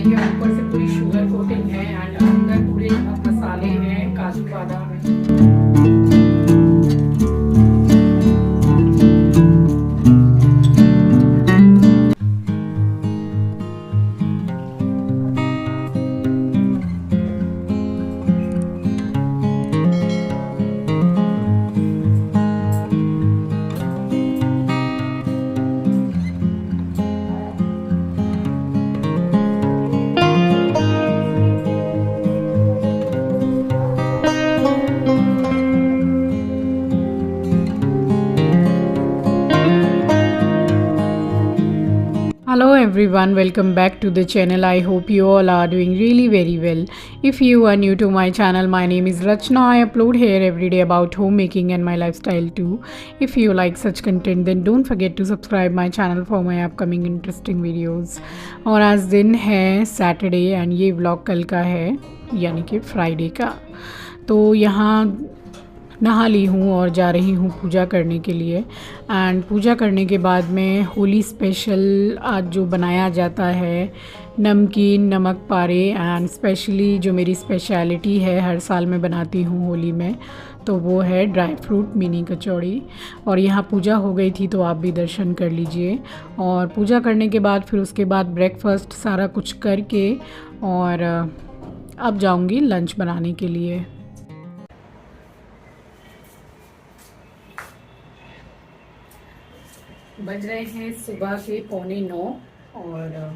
मिठाई है, ऊपर से पूरी शुगर कोटिंग है एंड अंदर पूरे मसाले हैं, काजू बादाम है। Hello everyone, welcome back to the channel. I hope you all are doing really very well. If you are new to my channel, my name is Rachna. I upload here every day about homemaking and my lifestyle too. If you like such content, then don't forget to subscribe my channel for my upcoming interesting videos. और आज दिन है Saturday and ये vlog कल का है, यानी कि फ्राइडे का। तो यहाँ नहा ली हूँ और जा रही हूँ पूजा करने के लिए। एंड पूजा करने के बाद में होली स्पेशल आज जो बनाया जाता है, नमकीन नमक पारे, एंड स्पेशली जो मेरी स्पेशलिटी है, हर साल मैं बनाती हूँ होली में, तो वो है ड्राई फ्रूट मिनी कचौड़ी। और यहाँ पूजा हो गई थी तो आप भी दर्शन कर लीजिए। और पूजा करने के बाद फिर उसके बाद ब्रेकफास्ट सारा कुछ करके और अब जाऊँगी लंच बनाने के लिए। बज रहे हैं सुबह के 8:45 और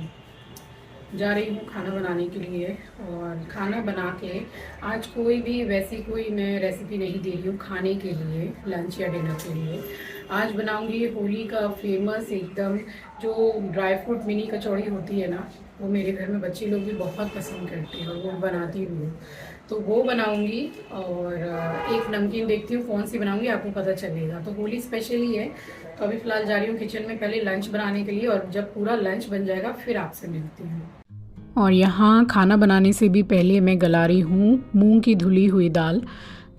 जा रही हूँ खाना बनाने के लिए। और खाना बना के आज कोई भी वैसी कोई मैं रेसिपी नहीं दे रही हूँ खाने के लिए, लंच या डिनर के लिए। आज बनाऊँगी होली का फेमस एकदम जो ड्राई फ्रूट मिनी कचौड़ी होती है ना, वो मेरे घर में बच्चे लोग भी बहुत पसंद करते हैं और वो बनाती हूँ, तो वो बनाऊँगी। और एक नमकीन देखती हूँ कौन सी बनाऊँगी, आपको पता चलेगा। तो होली स्पेशल ही है, तो अभी फ़िलहाल जा रही हूँ किचन में पहले लंच बनाने के लिए, और जब पूरा लंच बन जाएगा फिर आपसे मिलती हूँ। और यहाँ खाना बनाने से भी पहले मैं गला रही हूँ मूंग की धुली हुई दाल।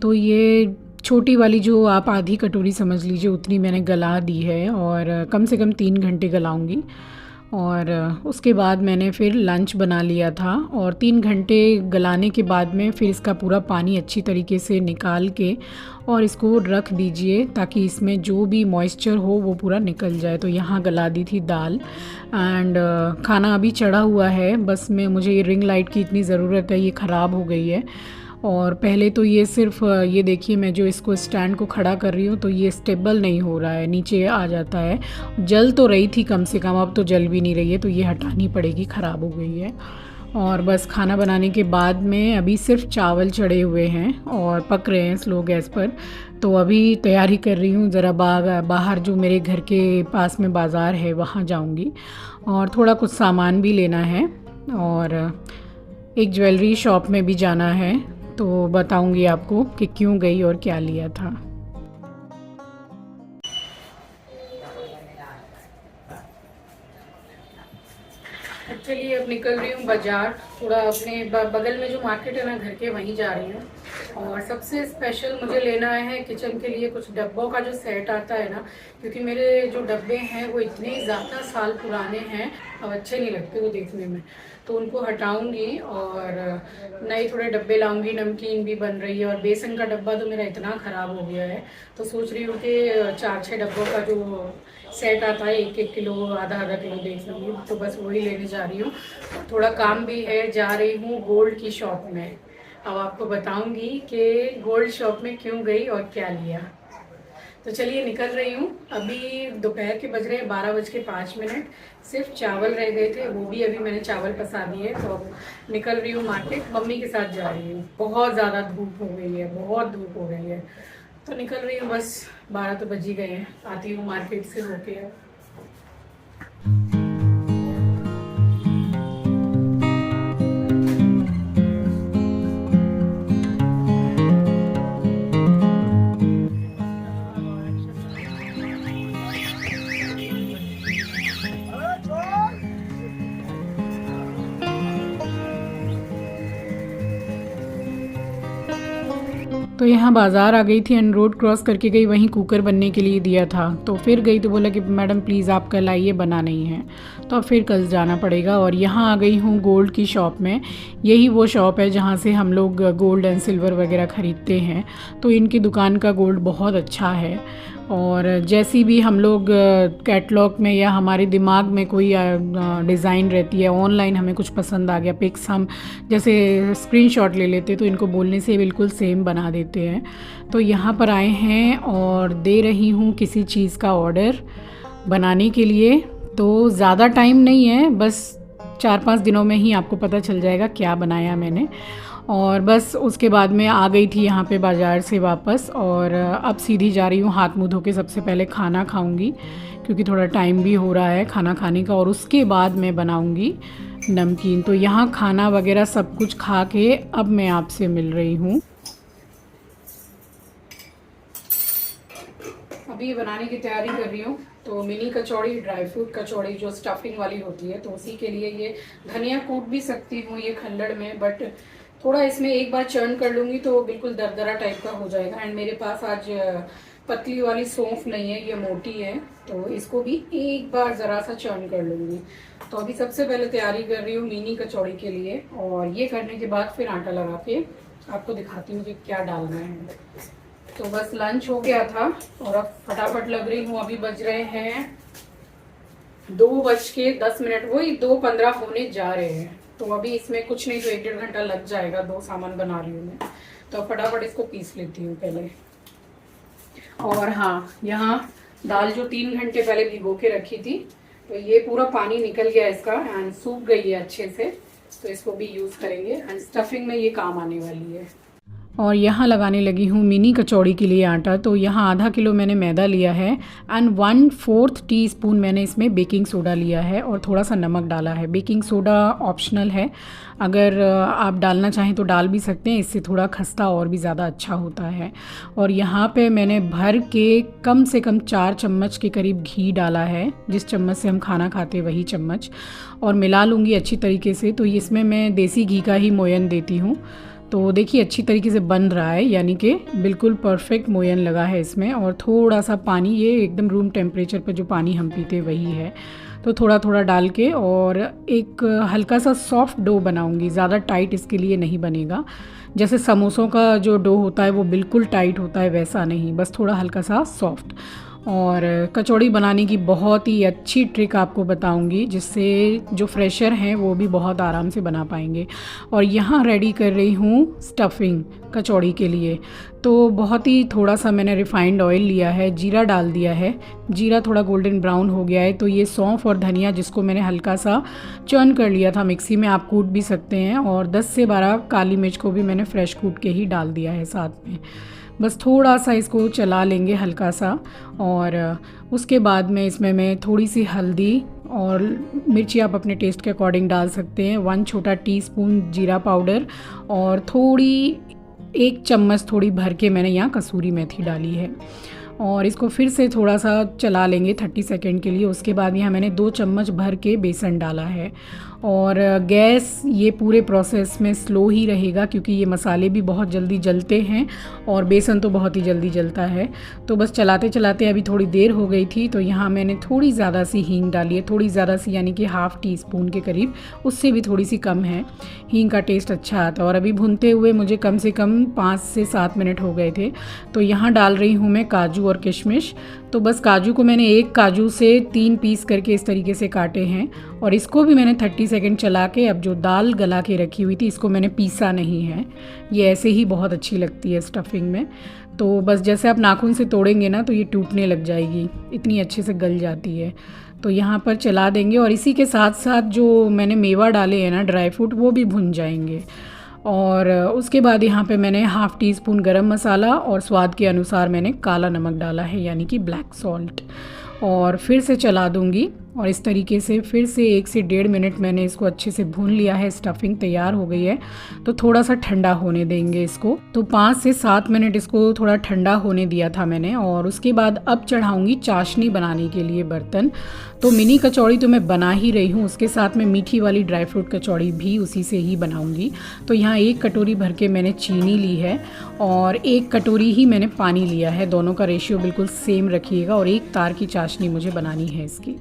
तो ये छोटी वाली जो आप आधी कटोरी समझ लीजिए, उतनी मैंने गला दी है और कम से कम 3 घंटे गलाऊंगी। और उसके बाद मैंने फिर लंच बना लिया था, और 3 घंटे गलाने के बाद में फिर इसका पूरा पानी अच्छी तरीके से निकाल के और इसको रख दीजिए ताकि इसमें जो भी मॉइस्चर हो वो पूरा निकल जाए। तो यहाँ गला दी थी दाल एंड खाना अभी चढ़ा हुआ है। बस मैं मुझे ये रिंग लाइट की इतनी ज़रूरत है, ये ख़राब हो गई है। और पहले तो ये सिर्फ ये देखिए, मैं जो इसको स्टैंड को खड़ा कर रही हूँ तो ये स्टेबल नहीं हो रहा है, नीचे आ जाता है। जल तो रही थी कम से कम, अब तो जल भी नहीं रही है, तो ये हटानी पड़ेगी, ख़राब हो गई है। और बस खाना बनाने के बाद में अभी सिर्फ चावल चढ़े हुए हैं और पक रहे हैं स्लो गैस पर। तो अभी तैयारी कर रही हूँ, ज़रा बाहर जो मेरे घर के पास में बाज़ार है वहाँ जाऊँगी और थोड़ा कुछ सामान भी लेना है, और एक ज्वेलरी शॉप में भी जाना है। तो बताऊंगी आपको कि क्यों गई और क्या लिया था। चलिए अब निकल रही हूँ बाज़ार, थोड़ा अपने बगल में जो मार्केट है ना घर के, वहीं जा रही हूँ। और सबसे स्पेशल मुझे लेना है किचन के लिए कुछ डब्बों का जो सेट आता है ना, क्योंकि मेरे जो डब्बे हैं वो इतने ज़्यादा साल पुराने हैं, अब अच्छे नहीं लगते वो देखने में, तो उनको हटाऊंगी और नए थोड़े डब्बे लाऊंगी। नमकीन भी बन रही है और बेसन का डब्बा तो मेरा इतना ख़राब हो गया है, तो सोच रही हूँ कि 4-6 डब्बों का जो सेट आता है, 1-1 किलो आधा किलो देख लूँगी, तो बस वही लेने जा रही हूँ। थोड़ा काम भी है, जा रही हूँ गोल्ड की शॉप में। अब आपको बताऊंगी कि गोल्ड शॉप में क्यों गई और क्या लिया। तो चलिए निकल रही हूँ। अभी दोपहर के बज रहे हैं 12:05। सिर्फ चावल रह गए थे, वो भी अभी मैंने चावल पसा दिए। तो अब निकल रही हूँ मार्केट, मम्मी के साथ जा रही हूँ। बहुत ज़्यादा धूप हो गई है, बहुत धूप हो गई है, तो निकल रही हूँ। बस 12 तो बज ही गए हैं, आती हूँ मार्केट से होके। तो यहाँ बाज़ार आ गई थी एंड रोड क्रॉस करके गई, वहीं कुकर बनने के लिए दिया था। तो फिर गई तो बोला कि मैडम प्लीज़ आप कल आइए, बना नहीं है। तो अब फिर कल जाना पड़ेगा। और यहाँ आ गई हूँ गोल्ड की शॉप में। यही वो शॉप है जहाँ से हम लोग गोल्ड एंड सिल्वर वगैरह ख़रीदते हैं। तो इनकी दुकान का गोल्ड बहुत अच्छा है। और जैसी भी हम लोग कैटलॉग में या हमारे दिमाग में कोई डिज़ाइन रहती है, ऑनलाइन हमें कुछ पसंद आ गया, पिक्स हम जैसे स्क्रीनशॉट ले लेते तो इनको बोलने से बिल्कुल सेम बना देते हैं। तो यहाँ पर आए हैं और दे रही हूँ किसी चीज़ का ऑर्डर बनाने के लिए। तो ज़्यादा टाइम नहीं है, बस 4-5 दिनों में ही आपको पता चल जाएगा क्या बनाया मैंने। और बस उसके बाद में आ गई थी यहाँ पे बाज़ार से वापस, और अब सीधी जा रही हूँ हाथ मुँह धो के। सबसे पहले खाना खाऊंगी क्योंकि थोड़ा टाइम भी हो रहा है खाना खाने का, और उसके बाद मैं बनाऊंगी नमकीन। तो यहाँ खाना वगैरह सब कुछ खा के अब मैं आपसे मिल रही हूँ। अभी बनाने की तैयारी कर रही हूँ। तो मिनी कचौड़ी, ड्राई फ्रूट कचौड़ी जो स्टफिंग वाली होती है, तो उसी के लिए ये धनिया कूट भी सकती हूँ ये खल्लड़ में, बट थोड़ा इसमें एक बार चर्न कर लूँगी तो बिल्कुल दरदरा टाइप का हो जाएगा। एंड मेरे पास आज पतली वाली सौंफ नहीं है, ये मोटी है, तो इसको भी एक बार ज़रा सा चर्न कर लूँगी। तो अभी सबसे पहले तैयारी कर रही हूँ मिनी कचौड़ी के लिए, और ये करने के बाद फिर आटा लगा के आपको दिखाती हूँ कि क्या डालना है। तो बस लंच हो गया था और अब फटाफट लग रही हूँ। अभी बज रहे हैं 2:10, वही 2:15 होने जा रहे हैं। तो अभी इसमें कुछ नहीं तो 1-1.5 घंटा लग जाएगा। 2 सामान बना रही हूँ मैं, तो फटाफट इसको पीस लेती हूँ पहले। और हाँ, यहाँ दाल जो 3 घंटे पहले भिगो के रखी थी, तो ये पूरा पानी निकल गया इसका एंड सूख गई है अच्छे से। तो इसको भी यूज़ करेंगे एंड स्टफिंग में ये काम आने वाली है। और यहाँ लगाने लगी हूँ मिनी कचौड़ी के लिए आटा। तो यहाँ आधा किलो मैंने मैदा लिया है एंड 1/4 टीस्पून मैंने इसमें बेकिंग सोडा लिया है और थोड़ा सा नमक डाला है। बेकिंग सोडा ऑप्शनल है, अगर आप डालना चाहें तो डाल भी सकते हैं, इससे थोड़ा खस्ता और भी ज़्यादा अच्छा होता है। और यहाँ पे मैंने भर के कम से कम 4 चम्मच के करीब घी डाला है, जिस चम्मच से हम खाना खाते वही चम्मच, और मिला लूँगी अच्छी तरीके से। तो इसमें मैं देसी घी का ही मोयन देती हूँ। तो देखिए अच्छी तरीके से बन रहा है, यानी कि बिल्कुल परफेक्ट मोयन लगा है इसमें। और थोड़ा सा पानी, ये एकदम रूम टेम्परेचर पर जो पानी हम पीते वही है, तो थोड़ा थोड़ा डाल के और एक हल्का सा सॉफ्ट डो बनाऊंगी। ज़्यादा टाइट इसके लिए नहीं बनेगा, जैसे समोसों का जो डो होता है वो बिल्कुल टाइट होता है वैसा नहीं, बस थोड़ा हल्का सा सॉफ्ट। और कचौड़ी बनाने की बहुत ही अच्छी ट्रिक आपको बताऊंगी, जिससे जो फ्रेशर हैं वो भी बहुत आराम से बना पाएंगे। और यहाँ रेडी कर रही हूँ स्टफिंग कचौड़ी के लिए। तो बहुत ही थोड़ा सा मैंने रिफ़ाइंड ऑयल लिया है, जीरा डाल दिया है। जीरा थोड़ा गोल्डन ब्राउन हो गया है तो ये सौंफ और धनिया, जिसको मैंने हल्का सा चर्न कर लिया था मिक्सी में, आप कूट भी सकते हैं। और 10 से 12 काली मिर्च को भी मैंने फ्रेश कूट के ही डाल दिया है साथ में। बस थोड़ा सा इसको चला लेंगे हल्का सा, और उसके बाद में इसमें मैं थोड़ी सी हल्दी और मिर्ची आप अपने टेस्ट के अकॉर्डिंग डाल सकते हैं, 1 छोटा टीस्पून जीरा पाउडर, और थोड़ी 1 चम्मच थोड़ी भर के मैंने यहाँ कसूरी मेथी डाली है। और इसको फिर से थोड़ा सा चला लेंगे 30 सेकेंड के लिए। उसके बाद यहाँ मैंने 2 चम्मच भर के बेसन डाला है। और गैस ये पूरे प्रोसेस में स्लो ही रहेगा, क्योंकि ये मसाले भी बहुत जल्दी जलते हैं और बेसन तो बहुत ही जल्दी जलता है। तो बस चलाते चलाते अभी थोड़ी देर हो गई थी, तो यहाँ मैंने थोड़ी ज़्यादा सी हींग डाली है, थोड़ी ज़्यादा सी यानी कि ½ टीस्पून के करीब, उससे भी थोड़ी सी कम है। हींग का टेस्ट अच्छा आता है। और अभी भूनते हुए मुझे कम से कम 5 से 7 मिनट हो गए थे। तो यहाँ डाल रही हूँ मैं काजू और किशमिश। तो बस काजू को मैंने एक काजू से 3 पीस करके इस तरीके से काटे हैं, और इसको भी मैंने 30 सेकंड चला के, अब जो दाल गला के रखी हुई थी इसको मैंने पीसा नहीं है, ये ऐसे ही बहुत अच्छी लगती है स्टफिंग में। तो बस जैसे आप नाखून से तोड़ेंगे ना तो ये टूटने लग जाएगी, इतनी अच्छे से गल जाती है। तो यहाँ पर चला देंगे, और इसी के साथ साथ जो मैंने मेवा डाले हैं ना, ड्राई फ्रूट, वो भी भुन जाएंगे। और उसके बाद यहाँ पे मैंने ½ टीस्पून गरम मसाला और स्वाद के अनुसार मैंने काला नमक डाला है, यानी कि ब्लैक सॉल्ट। और फिर से चला दूँगी और इस तरीके से फिर से 1 से 1.5 मिनट मैंने इसको अच्छे से भून लिया है। स्टफिंग तैयार हो गई है, तो थोड़ा सा ठंडा होने देंगे इसको। तो 5 से 7 मिनट इसको थोड़ा ठंडा होने दिया था मैंने, और उसके बाद अब चढ़ाऊँगी चाशनी बनाने के लिए बर्तन। तो मिनी कचौड़ी तो मैं बना ही रही हूँ, उसके साथ में मीठी वाली ड्राई फ्रूट कचौड़ी भी उसी से ही बनाऊँगी। तो यहाँ 1 कटोरी भर के मैंने चीनी ली है और 1 कटोरी ही मैंने पानी लिया है। दोनों का रेशियो बिल्कुल सेम रखिएगा, और 1 तार की चाशनी मुझे बनानी है इसकी।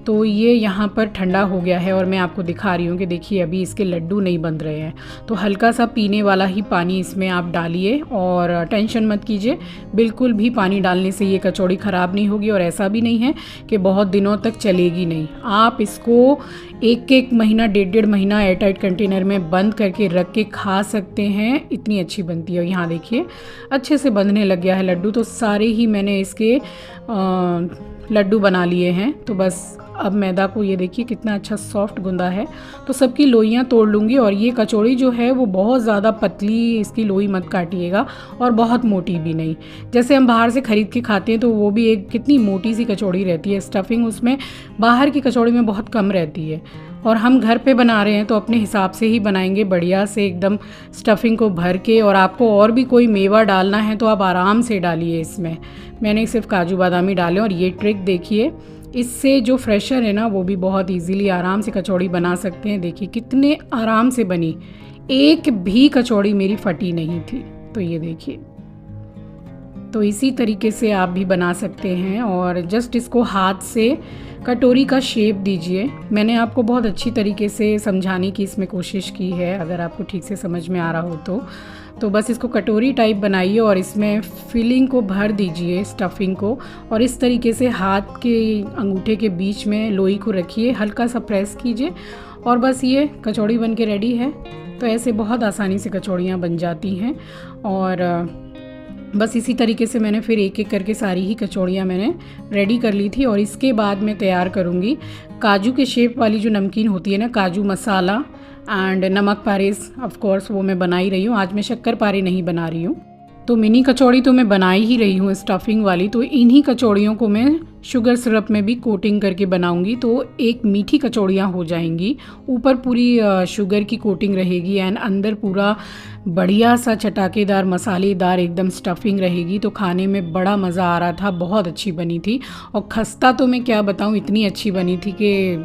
तो ये यहाँ पर ठंडा हो गया है और मैं आपको दिखा रही हूँ कि देखिए अभी इसके लड्डू नहीं बन रहे हैं। तो हल्का सा पीने वाला ही पानी इसमें आप डालिए, और टेंशन मत कीजिए, बिल्कुल भी पानी डालने से ये कचौड़ी ख़राब नहीं होगी, और ऐसा भी नहीं है कि बहुत दिनों तक चलेगी नहीं। आप इसको 1-1 महीना 1.5 महीना एयरटाइट कंटेनर में बंद करके रख के खा सकते हैं, इतनी अच्छी बनती है। यहाँ देखिए अच्छे से बंधने लग गया है लड्डू, तो सारे ही मैंने इसके लड्डू बना लिए हैं। तो बस अब मैदा को ये देखिए कितना अच्छा सॉफ्ट गूंदा है, तो सबकी लोइयाँ तोड़ लूँगी। और ये कचौड़ी जो है वो बहुत ज़्यादा पतली इसकी लोई मत काटिएगा, और बहुत मोटी भी नहीं। जैसे हम बाहर से ख़रीद के खाते हैं तो वो भी एक कितनी मोटी सी कचौड़ी रहती है, स्टफिंग उसमें बाहर की कचौड़ी में बहुत कम रहती है। और हम घर पे बना रहे हैं तो अपने हिसाब से ही बनाएंगे, बढ़िया से एकदम स्टफिंग को भर के। और आपको और भी कोई मेवा डालना है तो आप आराम से डालिए इसमें। मैंने सिर्फ काजू बादाम ही डाले, और ये ट्रिक देखिए, इससे जो फ्रेशर है ना वो भी बहुत इजीली आराम से कचौड़ी बना सकते हैं। देखिए कितने आराम से बनी, एक भी कचौड़ी मेरी फटी नहीं थी। तो ये देखिए, तो इसी तरीके से आप भी बना सकते हैं। और जस्ट इसको हाथ से कटोरी का शेप दीजिए। मैंने आपको बहुत अच्छी तरीके से समझाने की इसमें कोशिश की है, अगर आपको ठीक से समझ में आ रहा हो तो बस इसको कटोरी टाइप बनाइए और इसमें फिलिंग को भर दीजिए, स्टफिंग को। और इस तरीके से हाथ के अंगूठे के बीच में लोई को रखिए, हल्का सा प्रेस कीजिए, और बस ये कचौड़ी बन के रेडी है। तो ऐसे बहुत आसानी से कचौड़ियाँ बन जाती हैं। और बस इसी तरीके से मैंने फिर एक एक करके सारी ही कचौड़ियाँ मैंने रेडी कर ली थी। और इसके बाद मैं तैयार करूँगी काजू के शेप वाली जो नमकीन होती है ना, काजू मसाला एंड नमक पारेस, ऑफ कोर्स वो मैं बना ही रही हूँ। आज मैं शक्कर पारे नहीं बना रही हूँ। तो मिनी कचौड़ी तो मैं बना ही रही हूँ स्टफिंग वाली। तो इन्हीं कचौड़ियों को मैं शुगर सिरप में भी कोटिंग करके बनाऊंगी, तो एक मीठी कचौड़ियाँ हो जाएंगी। ऊपर पूरी शुगर की कोटिंग रहेगी एंड अंदर पूरा बढ़िया सा चटाकेदार मसालेदार एकदम स्टफिंग रहेगी। तो खाने में बड़ा मज़ा आ रहा था, बहुत अच्छी बनी थी। और खस्ता तो मैं क्या बताऊँ, इतनी अच्छी बनी थी कि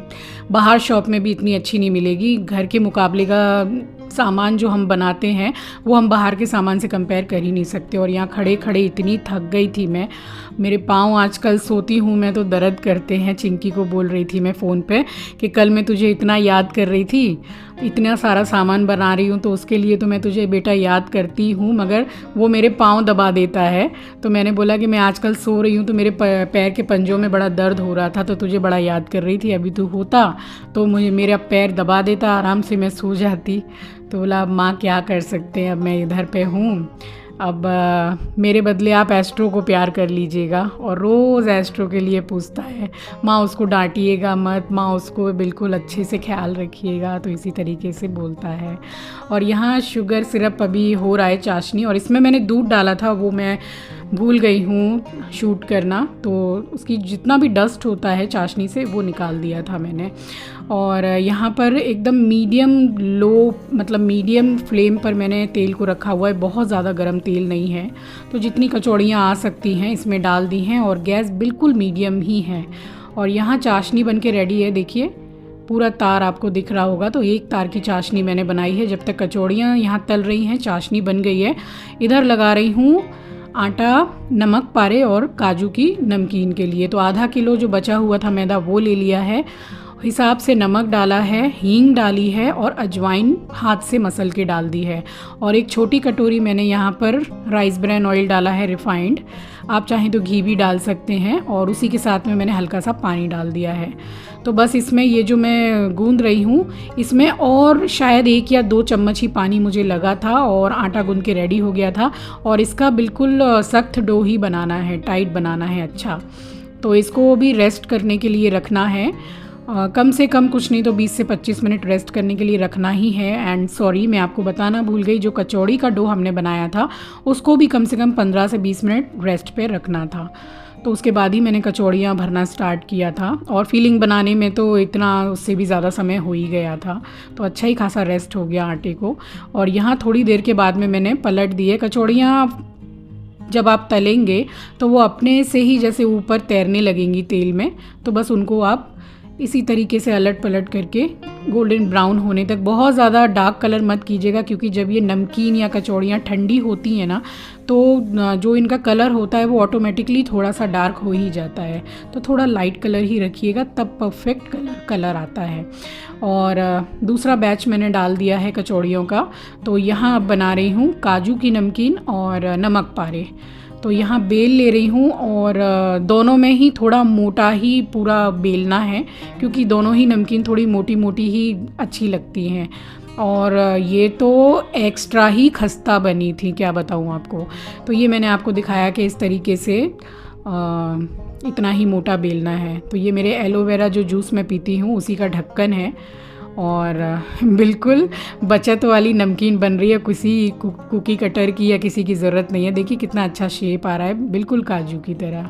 बाहर शॉप में भी इतनी अच्छी नहीं मिलेगी। घर के मुकाबले का सामान जो हम बनाते हैं वो हम बाहर के सामान से कंपेयर कर ही नहीं सकते। और यहाँ खड़े खड़े इतनी थक गई थी मैं, मेरे पाँव आजकल सोती हूँ मैं तो दर्द करते हैं। चिंकी को बोल रही थी मैं फ़ोन पे कि कल मैं तुझे इतना याद कर रही थी, इतना सारा सामान बना रही हूँ तो उसके लिए तो मैं तुझे बेटा याद करती हूँ, मगर वो मेरे पाँव दबा देता है। तो मैंने बोला कि मैं आजकल सो रही हूँ तो मेरे पैर के पंजों में बड़ा दर्द हो रहा था, तो तुझे बड़ा याद कर रही थी। अभी तू होता तो मुझे मेरा पैर दबा देता, आराम से मैं सो जाती। तो बोला अब माँ क्या कर सकते हैं, अब मैं इधर पे हूँ, अब मेरे बदले आप एस्ट्रो को प्यार कर लीजिएगा। और रोज़ एस्ट्रो के लिए पूछता है, माँ उसको डांटिएगा मत, माँ उसको बिल्कुल अच्छे से ख्याल रखिएगा। तो इसी तरीके से बोलता है। और यहाँ शुगर सिरप अभी हो रहा है, चाशनी, और इसमें मैंने दूध डाला था, वो मैं भूल गई हूँ शूट करना। तो उसकी जितना भी डस्ट होता है चाशनी से वो निकाल दिया था मैंने। और यहाँ पर एकदम मीडियम लो, मतलब मीडियम फ्लेम पर मैंने तेल को रखा हुआ है, बहुत ज़्यादा गर्म तेल नहीं है। तो जितनी कचौड़ियाँ आ सकती हैं इसमें डाल दी हैं, और गैस बिल्कुल मीडियम ही है। और यहाँ चाशनी बन के रेडी है, देखिए पूरा तार आपको दिख रहा होगा। तो 1 तार की चाशनी मैंने बनाई है। जब तक कचौड़ियाँ यहाँ तल रही हैं चाशनी बन गई है। इधर लगा रही हूँ आटा, नमक पारे और काजू की नमकीन के लिए। तो आधा किलो जो बचा हुआ था मैदा वो ले लिया है, हिसाब से नमक डाला है, हींग डाली है, और अजवाइन हाथ से मसल के डाल दी है। और एक छोटी कटोरी मैंने यहाँ पर राइस ब्रैन ऑयल डाला है, रिफाइंड। आप चाहें तो घी भी डाल सकते हैं। और उसी के साथ में मैंने हल्का सा पानी डाल दिया है। तो बस इसमें ये जो मैं गूंद रही हूँ, इसमें और शायद 1 या 2 चम्मच ही पानी मुझे लगा था और आटा गूंद के रेडी हो गया था। और इसका बिल्कुल सख्त डो ही बनाना है, टाइट बनाना है अच्छा। तो इसको भी रेस्ट करने के लिए रखना है, कम से कम कुछ नहीं तो 20 से 25 मिनट रेस्ट करने के लिए रखना ही है। एंड सॉरी, मैं आपको बताना भूल गई, जो कचौड़ी का डो हमने बनाया था उसको भी कम से कम 15 से 20 मिनट रेस्ट पे रखना था। तो उसके बाद ही मैंने कचौड़ियाँ भरना स्टार्ट किया था। और फीलिंग बनाने में तो इतना उससे भी ज़्यादा समय हो ही गया था, तो अच्छा ही खासा रेस्ट हो गया आटे को। और यहाँ थोड़ी देर के बाद में मैंने पलट दिए। कचौड़ियाँ जब आप तलेंगे तो वो अपने से ही जैसे ऊपर तैरने लगेंगी तेल में, तो बस उनको आप इसी तरीके से अलट पलट करके गोल्डन ब्राउन होने तक, बहुत ज़्यादा डार्क कलर मत कीजिएगा, क्योंकि जब ये नमकीन या कचौड़ियाँ ठंडी होती हैं ना, तो जो इनका कलर होता है वो ऑटोमेटिकली थोड़ा सा डार्क हो ही जाता है। तो थोड़ा लाइट कलर ही रखिएगा, तब परफेक्ट कलर आता है। और दूसरा बैच मैंने डाल दिया है कचौड़ियों का। तो यहाँ अब बना रही हूँ काजू की नमकीन और नमक पारे। तो यहाँ बेल ले रही हूँ, और दोनों में ही थोड़ा मोटा ही पूरा बेलना है, क्योंकि दोनों ही नमकीन थोड़ी मोटी मोटी ही अच्छी लगती हैं। और ये तो एक्स्ट्रा ही खस्ता बनी थी, क्या बताऊँ आपको। तो ये मैंने आपको दिखाया कि इस तरीके से इतना ही मोटा बेलना है। तो ये मेरे एलोवेरा जो जूस मैं पीती हूँ उसी का ढक्कन है, और बिल्कुल बचत वाली नमकीन बन रही है। किसी कुकी कटर की या किसी की ज़रूरत नहीं है। देखिए कितना अच्छा शेप आ रहा है, बिल्कुल काजू की तरह।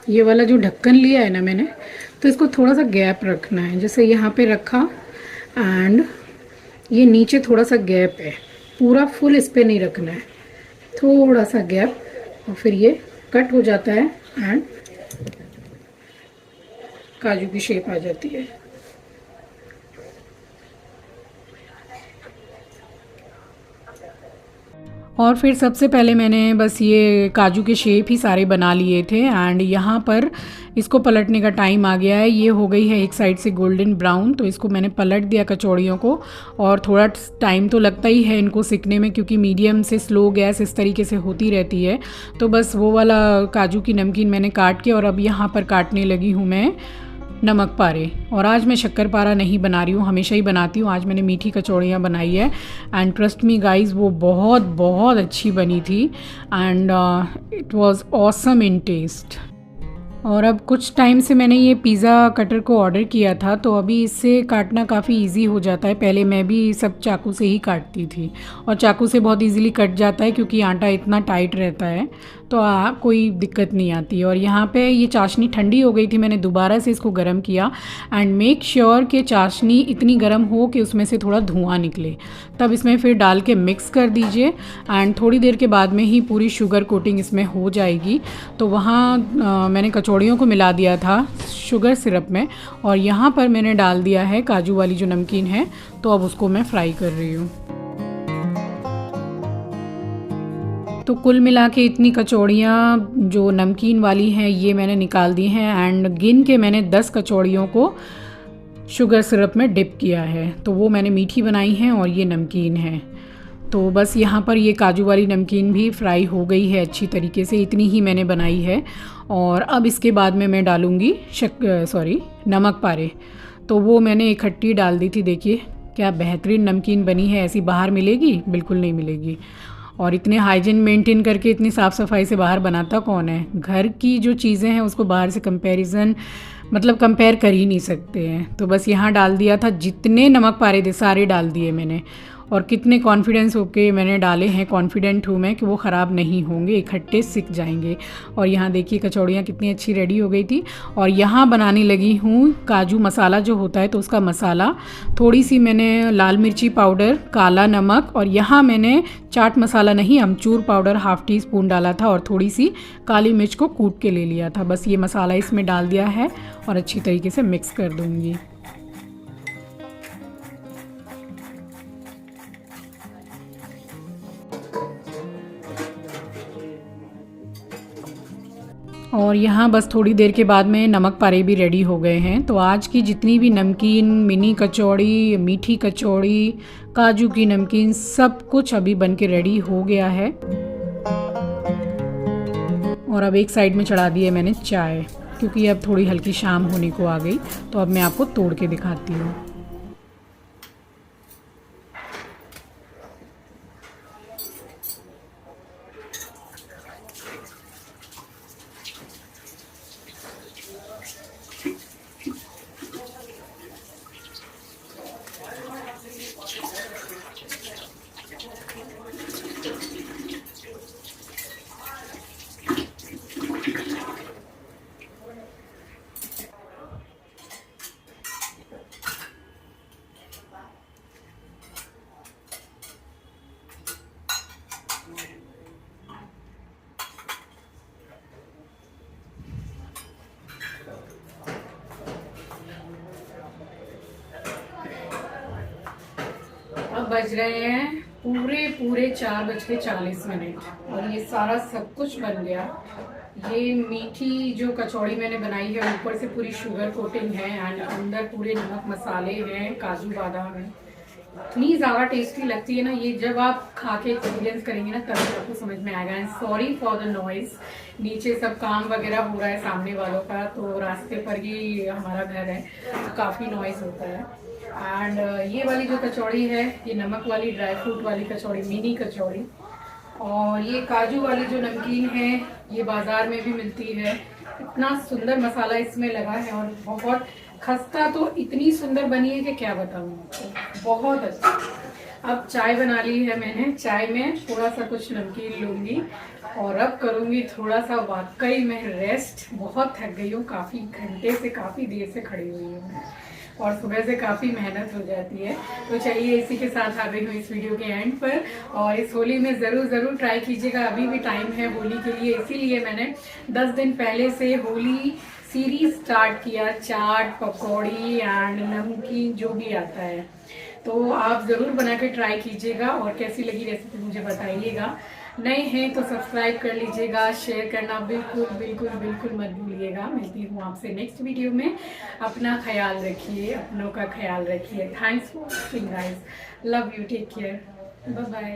ये वाला जो ढक्कन लिया है ना मैंने, तो इसको थोड़ा सा गैप रखना है। जैसे यहाँ पे रखा, एंड ये नीचे थोड़ा सा गैप है, पूरा फुल इस पे नहीं रखना है, थोड़ा सा गैप, और फिर ये कट हो जाता है एंड काजू की शेप आ जाती है। और फिर सबसे पहले मैंने बस ये काजू के शेप ही सारे बना लिए थे, एंड यहाँ पर इसको पलटने का टाइम आ गया है। ये हो गई है एक साइड से गोल्डन ब्राउन, तो इसको मैंने पलट दिया कचौड़ियों को। और थोड़ा टाइम तो लगता ही है इनको सिकने में, क्योंकि मीडियम से स्लो गैस इस तरीके से होती रहती है। तो बस वो वाला काजू की नमकीन मैंने काट के, और अब यहाँ पर काटने लगी हूँ मैं नमक पारे। और आज मैं शक्कर पारा नहीं बना रही हूँ, हमेशा ही बनाती हूँ। आज मैंने मीठी कचौड़ियाँ बनाई है, एंड ट्रस्ट मी गाइस, वो बहुत बहुत अच्छी बनी थी, and it was awesome in taste. और अब कुछ टाइम से मैंने ये पिज़्ज़ा कटर को ऑर्डर किया था, तो अभी इससे काटना काफ़ी इजी हो जाता है। पहले मैं भी सब चाकू से ही काटती थी, और चाकू से बहुत इजीली कट जाता है, क्योंकि आटा इतना टाइट रहता है, तो कोई दिक्कत नहीं आती। और यहाँ पे ये चाशनी ठंडी हो गई थी, मैंने दोबारा से इसको गर्म किया, एंड मेक श्योर कि चाशनी इतनी गर्म हो कि उसमें से थोड़ा धुआं निकले, तब इसमें फिर डाल के मिक्स कर दीजिए। एंड थोड़ी देर के बाद में ही पूरी शुगर कोटिंग इसमें हो जाएगी। तो वहाँ मैंने कचौड़ियों को मिला दिया था शुगर सिरप में, और यहाँ पर मैंने डाल दिया है काजू वाली जो नमकीन है, तो अब उसको मैं फ्राई कर रही हूँ। तो कुल मिला के इतनी कचौड़ियाँ जो नमकीन वाली हैं ये मैंने निकाल दी हैं, एंड गिन के मैंने 10 कचौड़ियों को शुगर सिरप में डिप किया है। तो वो मैंने मीठी बनाई हैं, और ये नमकीन है। तो बस यहाँ पर ये काजू वाली नमकीन भी फ्राई हो गई है अच्छी तरीके से, इतनी ही मैंने बनाई है। और अब इसके बाद में मैं डालूँगी नमक पारे। तो वो मैंने इकट्ठी डाल दी थी। देखिए क्या बेहतरीन नमकीन बनी है। ऐसी बाहर मिलेगी? बिल्कुल नहीं मिलेगी। और इतने हाइजीन मेंटेन करके इतनी साफ़ सफाई से बाहर बनाता कौन है? घर की जो चीज़ें हैं उसको बाहर से कंपेयर कर ही नहीं सकते हैं। तो बस यहाँ डाल दिया था, जितने नमक पारे थे सारे डाल दिए मैंने, और कितने कॉन्फिडेंस होके मैंने डाले हैं। कॉन्फिडेंट हूँ मैं कि वो ख़राब नहीं होंगे, इकट्ठे सिक जाएंगे। और यहाँ देखिए कचौड़ियाँ कितनी अच्छी रेडी हो गई थी। और यहाँ बनाने लगी हूँ काजू मसाला जो होता है, तो उसका मसाला थोड़ी सी मैंने लाल मिर्ची पाउडर, काला नमक, और यहाँ मैंने चाट मसाला नहीं अमचूर पाउडर ½ टी स्पून डाला था, और थोड़ी सी काली मिर्च को कूट के ले लिया था। बस ये मसाला इसमें डाल दिया है और अच्छी तरीके से मिक्स कर दूँगी। और यहाँ बस थोड़ी देर के बाद में नमक पारे भी रेडी हो गए हैं। तो आज की जितनी भी नमकीन, मिनी कचौड़ी, मीठी कचौड़ी, काजू की नमकीन, सब कुछ अभी बन के रेडी हो गया है। और अब एक साइड में चढ़ा दी है मैंने चाय, क्योंकि अब थोड़ी हल्की शाम होने को आ गई। तो अब मैं आपको तोड़ के दिखाती हूँ। अब बज रहे हैं पूरे 4:40 और ये सारा सब कुछ बन गया। ये मीठी जो कचौड़ी मैंने बनाई है, ऊपर से पूरी शुगर कोटिंग है एंड अंदर पूरे नमक मसाले हैं, काजू बादाम है। इतनी ज़्यादा टेस्टी लगती है ना ये, जब आप खा के एक्सपीरियंस करेंगे ना तभी आपको समझ में आएगा। And sorry for the noise, नीचे सब काम वगैरह हो रहा है सामने वालों का, तो रास्ते पर ही हमारा घर है तो काफ़ी नॉइज होता है। एंड ये वाली जो कचौड़ी है, ये नमक वाली ड्राई फ्रूट वाली कचौड़ी, मिनी कचौड़ी। और ये काजू वाली जो नमकीन है, ये बाजार में भी मिलती है। इतना सुंदर मसाला इसमें लगा है और बहुत खस्ता तो इतनी सुंदर बनी है कि क्या बताऊँ आपको, बहुत अच्छा। अब चाय बना ली है मैंने, चाय में थोड़ा सा कुछ नमकीन लूँगी और अब करूँगी थोड़ा सा वाकई में रेस्ट। बहुत थक गई हूँ, काफ़ी घंटे से, काफ़ी देर से खड़ी हुई हूँ और सुबह से काफ़ी मेहनत हो जाती है। तो चलिए इसी के साथ आ गई हूँ इस वीडियो के एंड पर। और इस होली में ज़रूर ट्राई कीजिएगा, अभी भी टाइम है होली के लिए, इसीलिए मैंने 10 दिन पहले से होली सीरीज स्टार्ट किया। चाट, पकौड़ी एंड नमकीन जो भी आता है, तो आप ज़रूर बना के ट्राई कीजिएगा और कैसी लगी रेसिपी मुझे बताइएगा। नए हैं तो सब्सक्राइब कर लीजिएगा, शेयर करना बिल्कुल मत भूलिएगा। मिलती हूँ आपसे नेक्स्ट वीडियो में। अपना ख्याल रखिए, अपनों का ख्याल रखिए। Thanks for watching guys, love you, take care, bye bye.